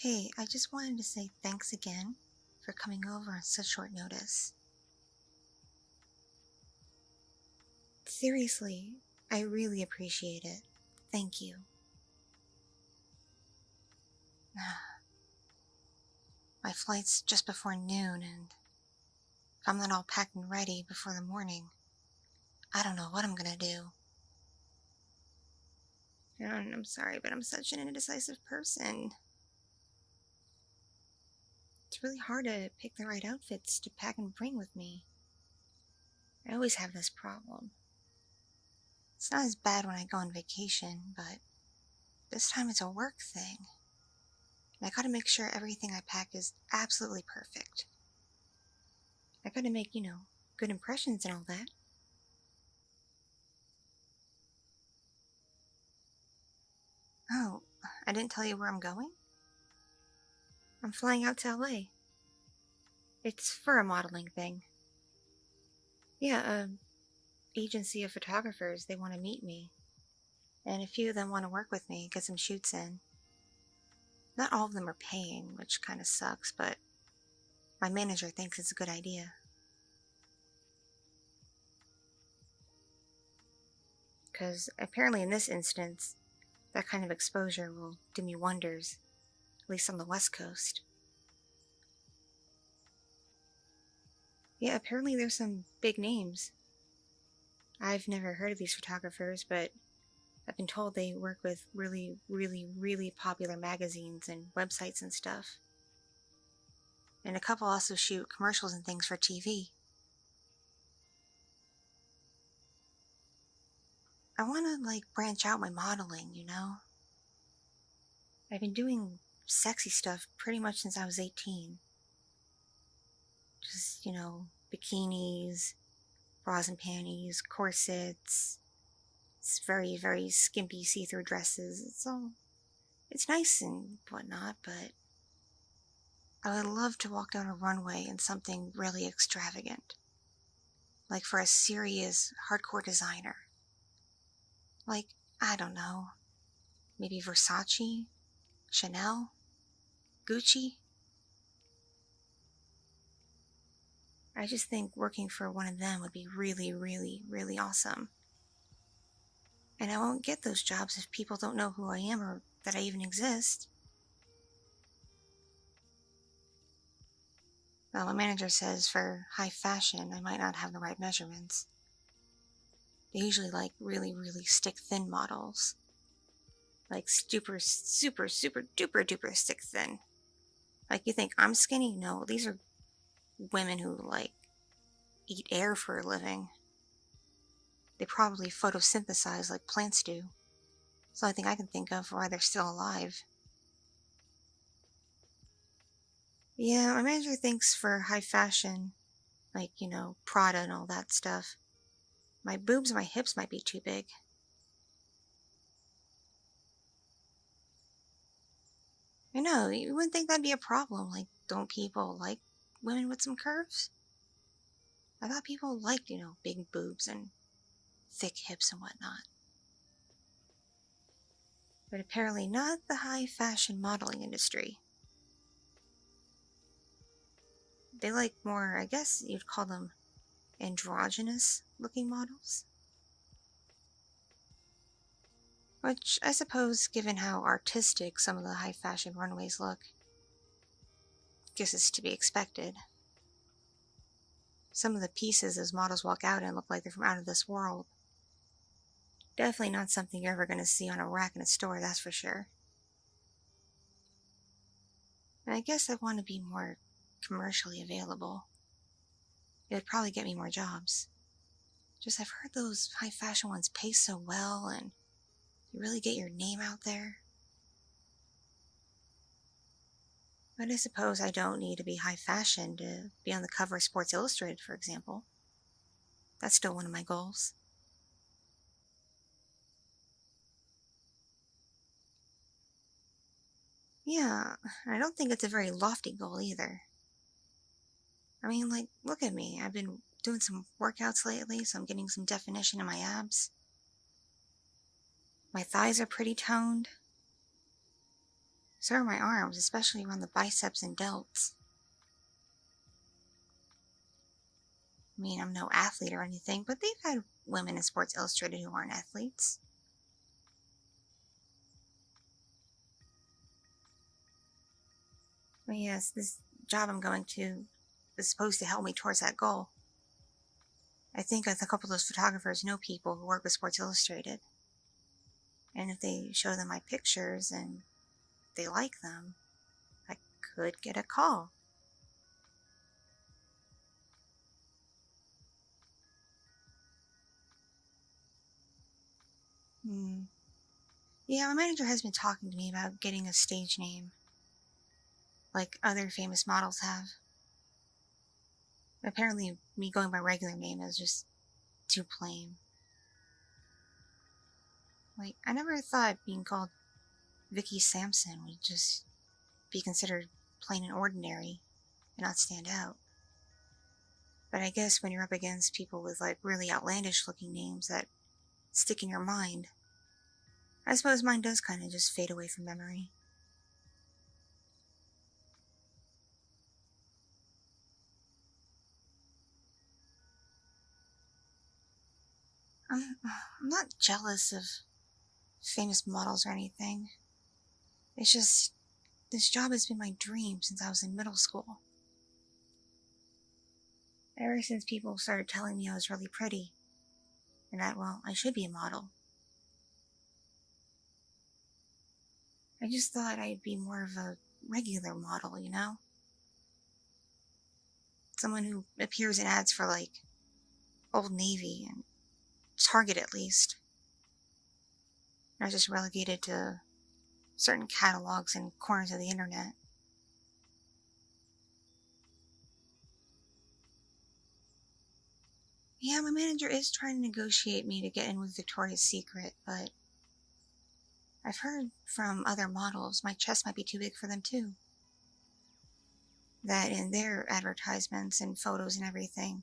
Hey, I just wanted to say thanks again for coming over on such short notice. Seriously, I really appreciate it. Thank you. My flight's just before noon, and if I'm not all packed and ready before the morning, I don't know what I'm gonna do. And I'm sorry, but I'm such an indecisive person. It's really hard to pick the right outfits to pack and bring with me. I always have this problem. It's not as bad when I go on vacation, but this time it's a work thing. And I gotta make sure everything I pack is absolutely perfect. I gotta make, good impressions and all that. Oh, I didn't tell you where I'm going? I'm flying out to LA. It's for a modeling thing. Yeah, agency of photographers, they want to meet me. And a few of them want to work with me, get some shoots in. Not all of them are paying, which kind of sucks, but my manager thinks it's a good idea. Because apparently in this instance, that kind of exposure will do me wonders, at least on the West Coast. Yeah, apparently there's some big names. I've never heard of these photographers, but I've been told they work with really, really, really popular magazines and websites and stuff. And a couple also shoot commercials and things for TV. I want to, branch out my modeling, I've been doing sexy stuff pretty much since I was 18. Just, bikinis, bras and panties, corsets, very, very skimpy see-through dresses. It's nice and whatnot, but I would love to walk down a runway in something really extravagant. Like for a serious, hardcore designer. Like, I don't know, maybe Versace, Chanel, Gucci. I just think working for one of them would be really, really, really awesome. And I won't get those jobs if people don't know who I am or that I even exist. Well, my manager says for high fashion, I might not have the right measurements. They usually like really, really stick thin models. Like super, super, super duper duper stick thin. Like you think I'm skinny? No, these are women who eat air for a living. They probably photosynthesize like plants do. It's the only thing I can think of why they're still alive. Yeah, my manager thinks for high fashion, Prada and all that stuff, my boobs and my hips might be too big. I know, you wouldn't think that'd be a problem. Don't people like women with some curves? I thought people liked, big boobs and thick hips and whatnot. But apparently not the high fashion modeling industry. They like more, I guess you'd call them androgynous looking models. Which I suppose, given how artistic some of the high fashion runways look, guess is to be expected. Some of the pieces those models walk out in look like they're from out of this world. Definitely not something you're ever going to see on a rack in a store, that's for sure. And I guess I want to be more commercially available. It would probably get me more jobs. Just I've heard those high fashion ones pay so well and you really get your name out there. But I suppose I don't need to be high fashion to be on the cover of Sports Illustrated, for example. That's still one of my goals. Yeah, I don't think it's a very lofty goal either. I mean, look at me. I've been doing some workouts lately, so I'm getting some definition in my abs. My thighs are pretty toned. So are my arms, especially around the biceps and delts. I mean, I'm no athlete or anything, but they've had women in Sports Illustrated who aren't athletes. But yes, this job I'm going to is supposed to help me towards that goal. I think a couple of those photographers know people who work with Sports Illustrated. And if they show them my pictures and they like them, I could get a call. Yeah, my manager has been talking to me about getting a stage name, like other famous models have. Apparently, me going by regular name is just too plain. Like, I never thought being called Vicky Sampson would just be considered plain and ordinary and not stand out. But I guess when you're up against people with like really outlandish looking names that stick in your mind, I suppose mine does kind of just fade away from memory. I'm not jealous of famous models or anything. It's just, this job has been my dream since I was in middle school. Ever since people started telling me I was really pretty, and that, well, I should be a model. I just thought I'd be more of a regular model, you know? Someone who appears in ads for, like, Old Navy and Target at least. Not just relegated to certain catalogs and corners of the internet. Yeah, my manager is trying to negotiate me to get in with Victoria's Secret, but I've heard from other models my chest might be too big for them too. That in their advertisements and photos and everything,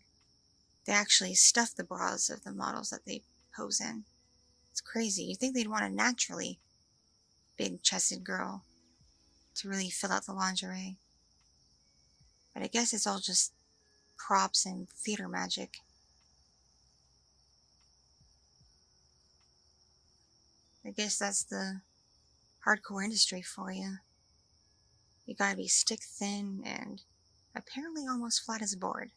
they actually stuff the bras of the models that they pose in. It's crazy. You'd think they'd want a naturally big-chested girl to really fill out the lingerie. But I guess it's all just props and theater magic. I guess that's the hardcore industry for you. You gotta be stick thin and apparently almost flat as a board.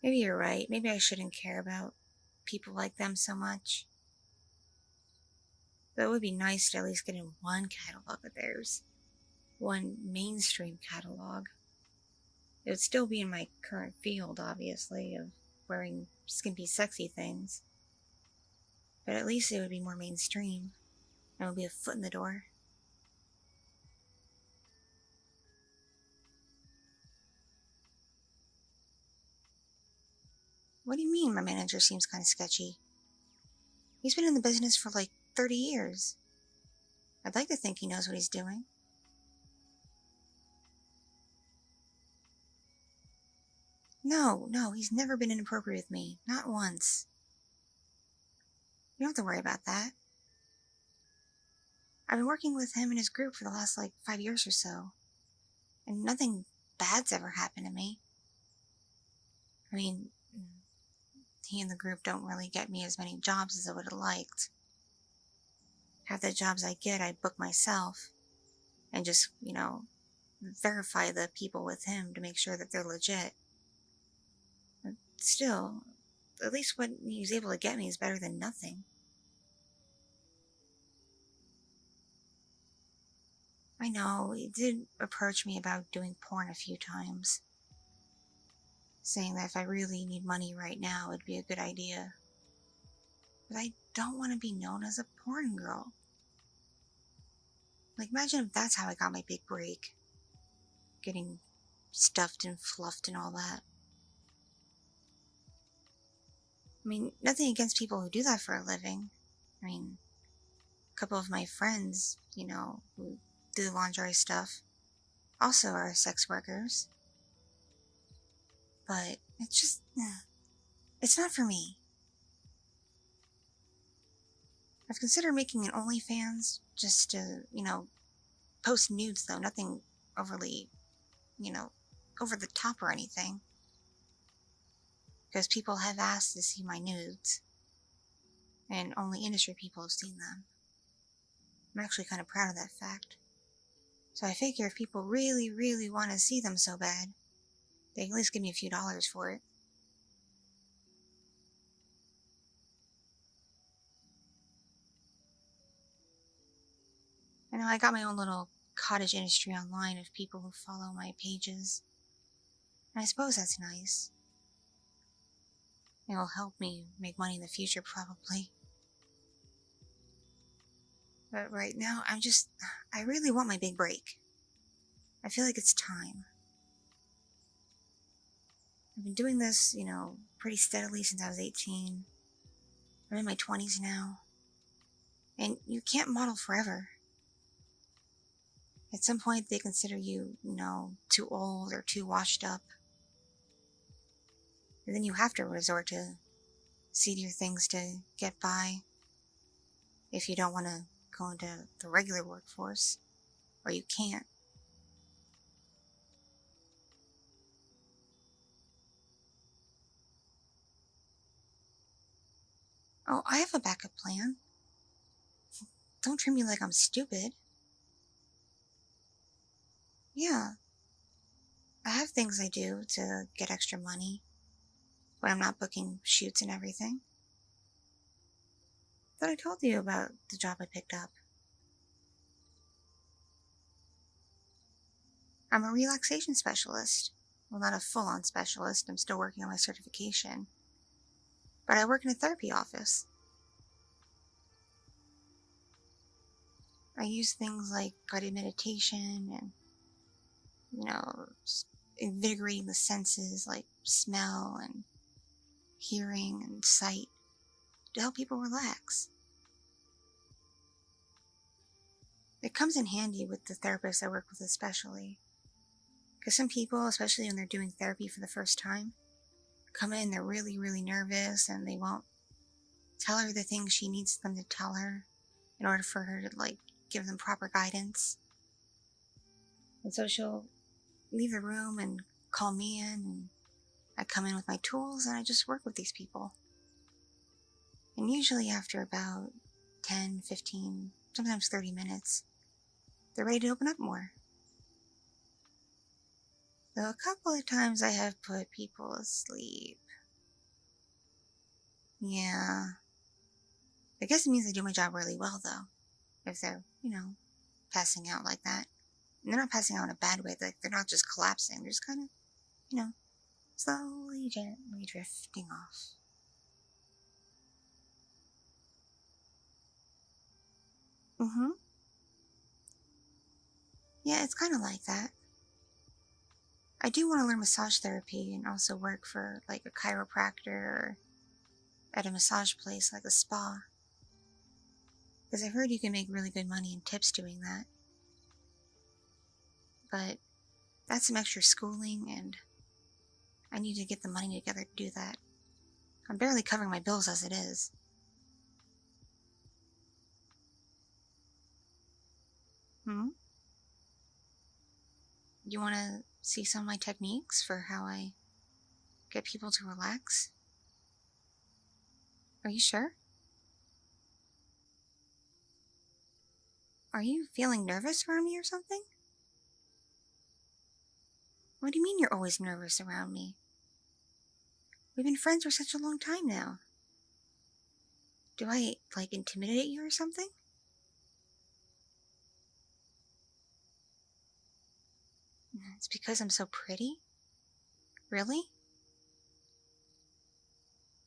Maybe you're right. Maybe I shouldn't care about people like them so much. But it would be nice to at least get in one catalog of theirs. One mainstream catalog. It would still be in my current field, obviously, of wearing skimpy, sexy things. But at least it would be more mainstream. And it would be a foot in the door. What do you mean my manager seems kind of sketchy? He's been in the business for like 30 years. I'd like to think he knows what he's doing. No, he's never been inappropriate with me. Not once. You don't have to worry about that. I've been working with him and his group for the last, 5 years or so. And nothing bad's ever happened to me. I mean, he and the group don't really get me as many jobs as I would have liked. Half the jobs I get, I book myself. And just, verify the people with him to make sure that they're legit. But still, at least what he's able to get me is better than nothing. I know, he did approach me about doing porn a few times. Saying that if I really need money right now, it'd be a good idea. But I don't want to be known as a porn girl. Imagine if that's how I got my big break. Getting stuffed and fluffed and all that. I mean, nothing against people who do that for a living. I mean, a couple of my friends, who do the lingerie stuff, also are sex workers. But It's just, it's not for me. I've considered making an OnlyFans just to, post nudes though, nothing overly, over the top or anything. Because people have asked to see my nudes, and only industry people have seen them. I'm actually kind of proud of that fact. So I figure if people really, really want to see them so bad, they can at least give me a few dollars for it. I know I got my own little cottage industry online of people who follow my pages. And I suppose that's nice. It'll help me make money in the future, probably. But right now, I really want my big break. I feel like it's time. I've been doing this, pretty steadily since I was 18. I'm in my 20s now. And you can't model forever. At some point, they consider you, too old or too washed up. And then you have to resort to seedier things to get by if you don't want to go into the regular workforce, or you can't. Oh, I have a backup plan. Don't treat me like I'm stupid. Yeah, I have things I do to get extra money when I'm not booking shoots and everything. Thought I told you about the job I picked up. I'm a relaxation specialist. Well, not a full-on specialist. I'm still working on my certification. But I work in a therapy office. I use things like guided meditation and, invigorating the senses like smell and hearing and sight to help people relax. It comes in handy with the therapists I work with especially. Because some people, especially when they're doing therapy for the first time, come in, they're really, really nervous and they won't tell her the things she needs them to tell her in order for her to, give them proper guidance. And so she'll leave the room and call me in, and I come in with my tools and I just work with these people. And usually after about 10, 15, sometimes 30 minutes, they're ready to open up more. Though a couple of times I have put people asleep. Yeah. I guess it means I do my job really well, though. If they're, passing out like that. And they're not passing out in a bad way. They're not just collapsing. They're just kind of, slowly, gently drifting off. Mm-hmm. Yeah, it's kind of like that. I do want to learn massage therapy and also work for, a chiropractor or at a massage place like a spa. Because I've heard you can make really good money and tips doing that. But that's some extra schooling, and I need to get the money together to do that. I'm barely covering my bills as it is. You want to see some of my techniques for how I get people to relax? Are you sure? Are you feeling nervous around me or something? What do you mean you're always nervous around me? We've been friends for such a long time now. Do I, intimidate you or something? It's because I'm so pretty? Really?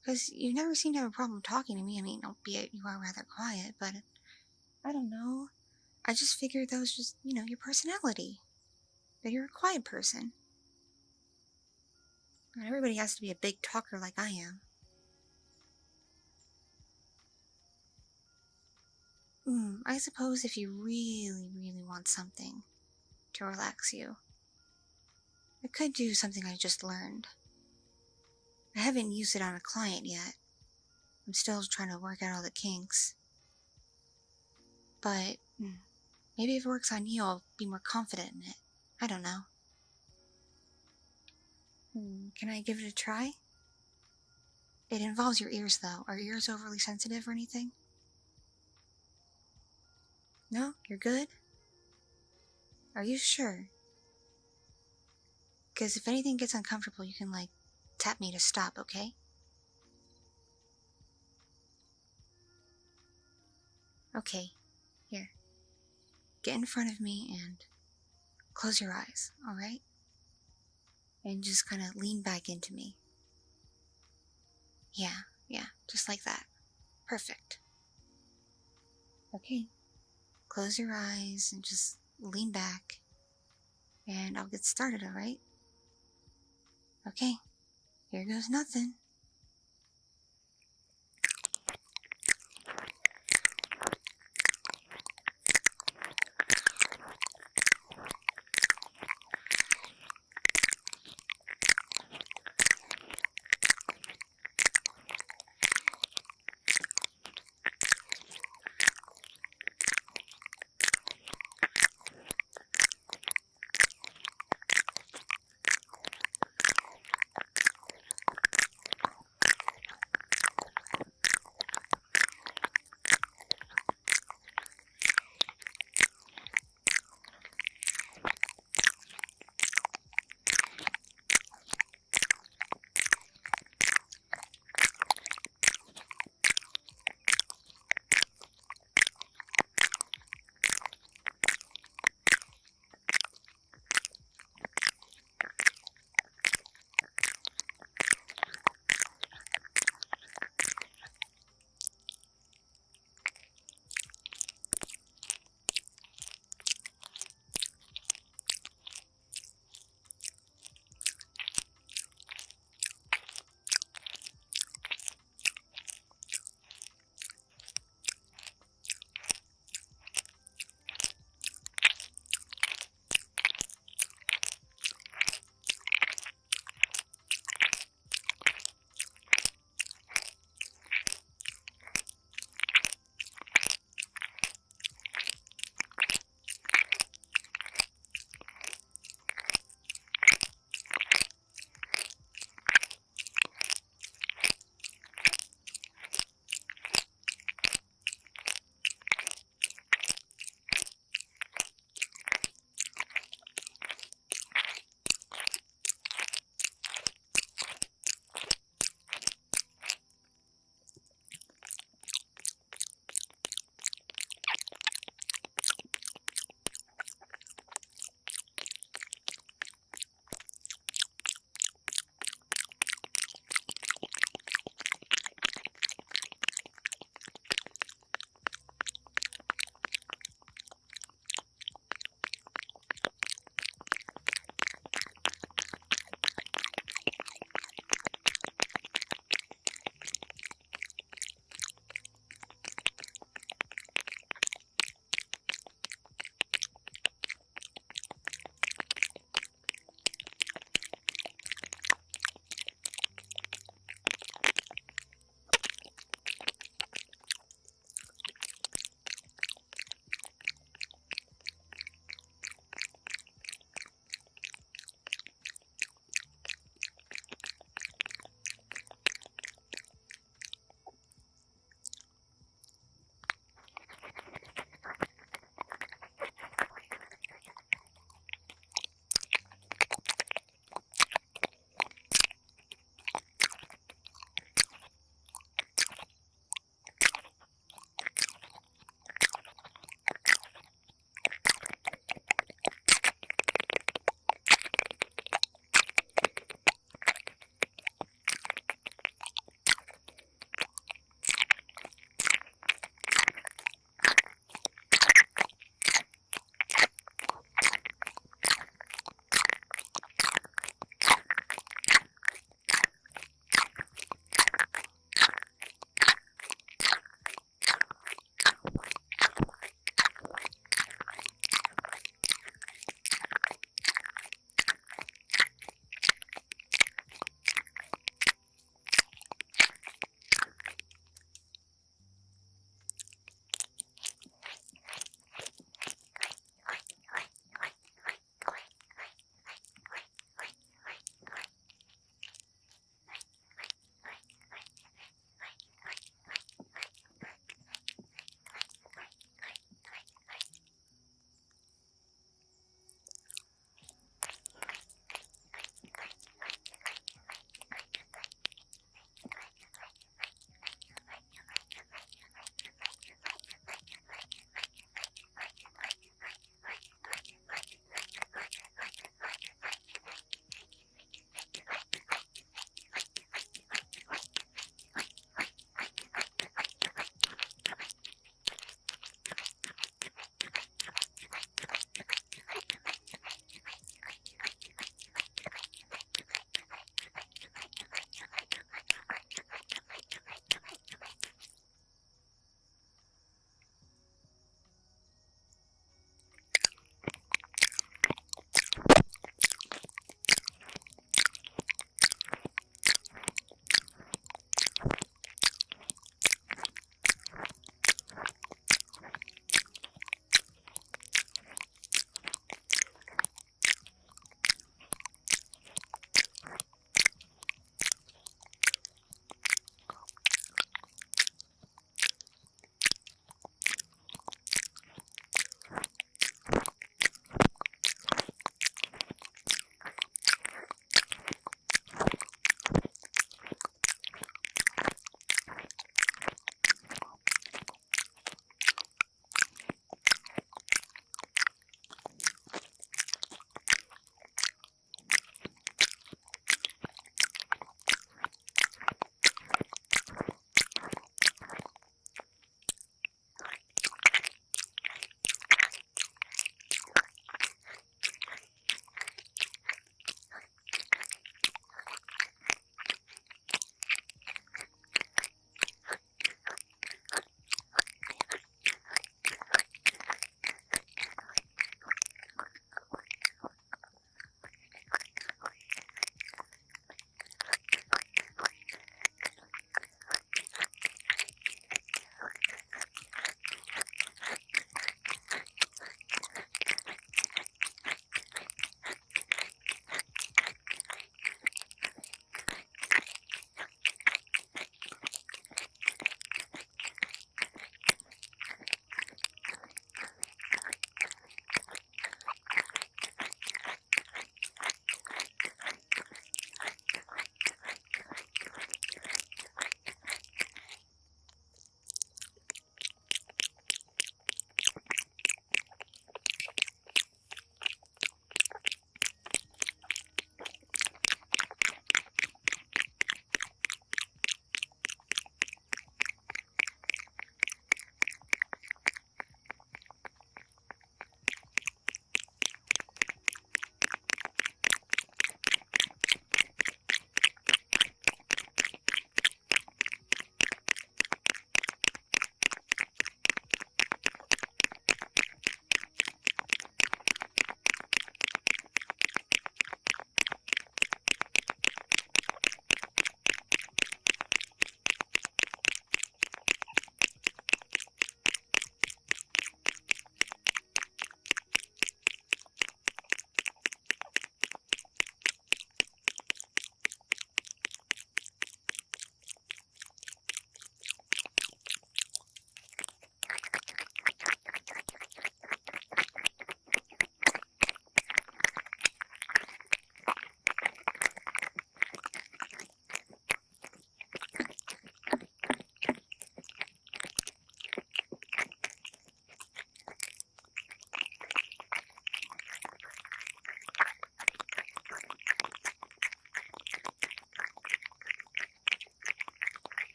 Because you never seem to have a problem talking to me. I mean, albeit you are rather quiet, but I don't know. I just figured that was just, your personality. That you're a quiet person. Not everybody has to be a big talker like I am. I suppose if you really, really want something to relax you, I could do something I just learned. haven't used it on a client yet. I'm still trying to work out all the kinks. But maybe if it works on you, I'll be more confident in it. I don't know. Can I give it a try? It involves your ears, though. Are your ears overly sensitive or anything? No? You're good? Are you sure? Because if anything gets uncomfortable, you can, like, tap me to stop, okay? Okay. Here. Get in front of me and close your eyes, alright? And just kind of lean back into me. Yeah, just like that. Perfect. Okay. Close your eyes and just lean back. And I'll get started, alright? Okay. Here goes nothing.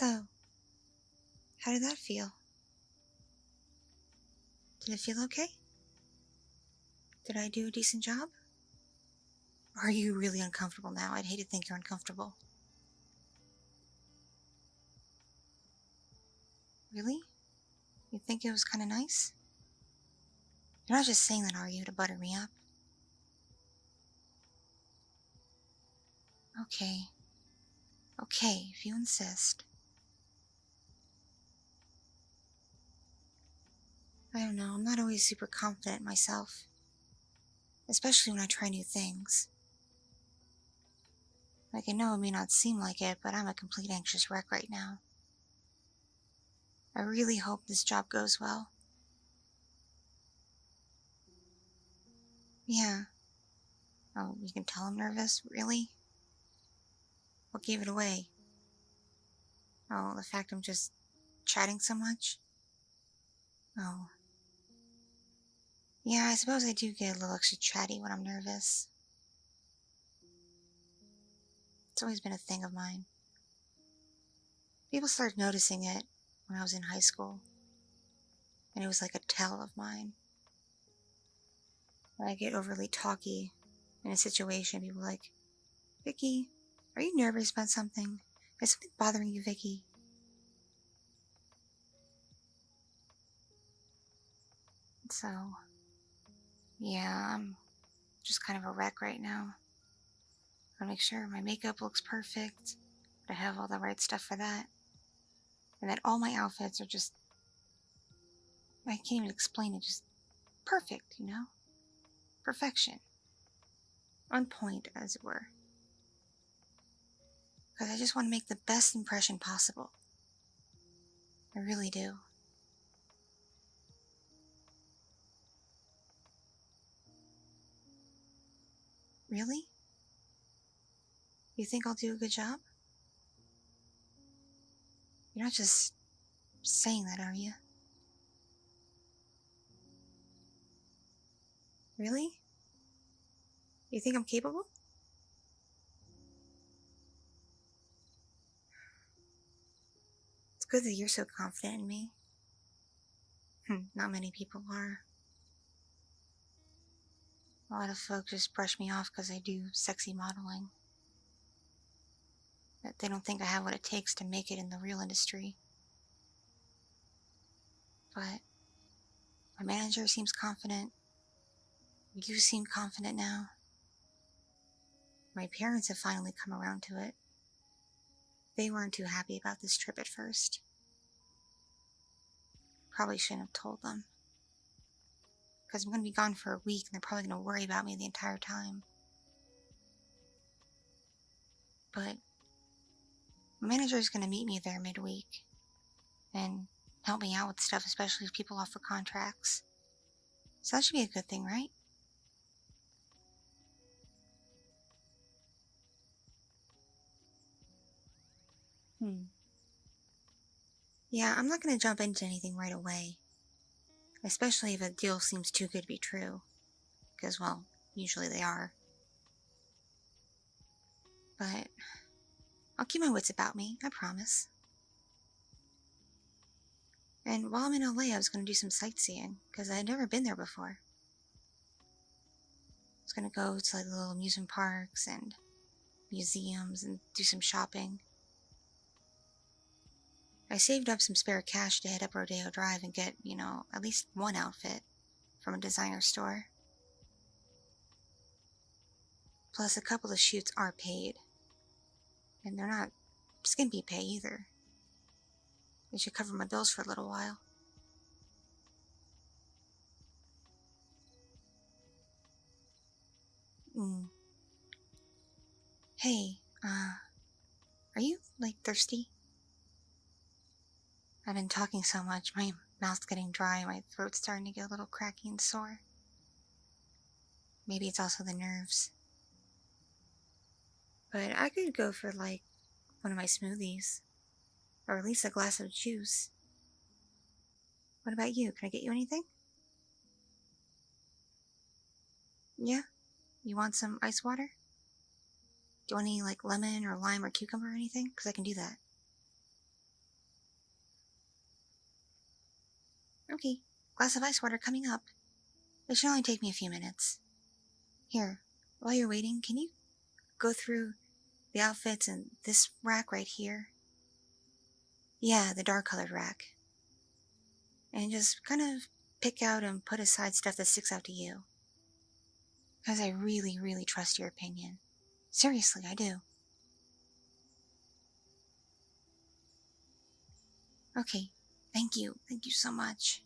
So, how did that feel? Did it feel okay? Did I do a decent job? Or are you really uncomfortable now? I'd hate to think you're uncomfortable. Really? You think it was kind of nice? You're not just saying that, are you, to butter me up? Okay. Okay, if you insist. I don't know, I'm not always super confident myself. Especially when I try new things. Like, I know it may not seem like it, but I'm a complete anxious wreck right now. I really hope this job goes well. Yeah. Oh, you can tell I'm nervous? Really? What gave it away? Oh, the fact I'm just chatting so much? Oh. Yeah, I suppose I do get a little extra chatty when I'm nervous. It's always been a thing of mine. People started noticing it when I was in high school. And it was like a tell of mine. When I get overly talky in a situation, people are like, Vicky, are you nervous about something? Is something bothering you, Vicky? So, yeah, I'm just kind of a wreck right now. I make sure my makeup looks perfect, that I have all the right stuff for that, and that all my outfits are just, I can't even explain it, just perfect, you know? Perfection. On point, as it were. Because I just want to make the best impression possible. I really do. Really? You think I'll do a good job? You're not just saying that, are you? Really? You think I'm capable? It's good that you're so confident in me. Not many people are. A lot of folks just brush me off because I do sexy modeling. That they don't think I have what it takes to make it in the real industry. But my manager seems confident. You seem confident now. My parents have finally come around to it. They weren't too happy about this trip at first. Probably shouldn't have told them. Because I'm going to be gone for a week and they're probably going to worry about me the entire time. But my manager is going to meet me there midweek and help me out with stuff, especially if people offer contracts. So that should be a good thing, right? Yeah, I'm not going to jump into anything right away. Especially if a deal seems too good to be true. Because, well, usually they are. But I'll keep my wits about me, I promise. And while I'm in LA, I was going to do some sightseeing, because I had never been there before. I was going to go to like little amusement parks and museums and do some shopping. I saved up some spare cash to head up Rodeo Drive and get, at least one outfit from a designer store. Plus, a couple of shoots are paid. And they're not skimpy pay either. They should cover my bills for a little while. Hey, are you, thirsty? I've been talking so much, my mouth's getting dry, my throat's starting to get a little cracky and sore. Maybe it's also the nerves. But I could go for, one of my smoothies. Or at least a glass of juice. What about you? Can I get you anything? Yeah? You want some ice water? Do you want any, lemon or lime or cucumber or anything? Because I can do that. Okay, glass of ice water coming up. It should only take me a few minutes. Here, while you're waiting, can you go through the outfits in this rack right here? Yeah, the dark colored rack. And just kind of pick out and put aside stuff that sticks out to you. Because I really, really trust your opinion. Seriously, I do. Okay, thank you. Thank you so much.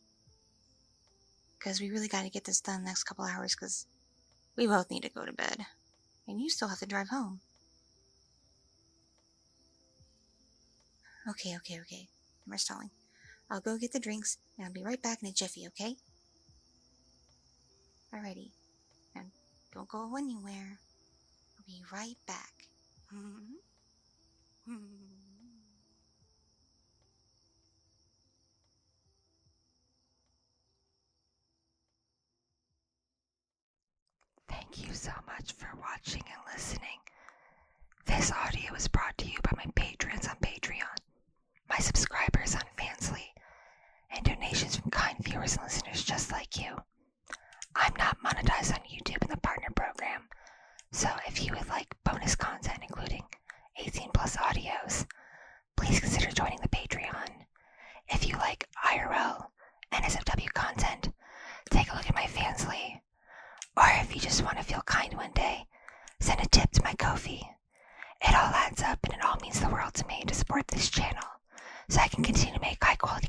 Because we really got to get this done the next couple hours because we both need to go to bed. And you still have to drive home. Okay. We're stalling. I'll go get the drinks and I'll be right back in a jiffy, okay? Alrighty. And don't go anywhere. I'll be right back. Thank you so much for watching and listening. This audio was brought to you by my patrons on Patreon, my subscribers on Fansly, and donations from kind viewers and listeners just like you. I'm not monetized on YouTube in the partner program, so if you would like bonus content including 18 plus audios, please consider joining the Patreon. If you like IRL and NSFW content, take a look at my Fansly. Or if you just want to feel kind one day, send a tip to my Ko-fi. It all adds up and it all means the world to me to support this channel so I can continue to make high quality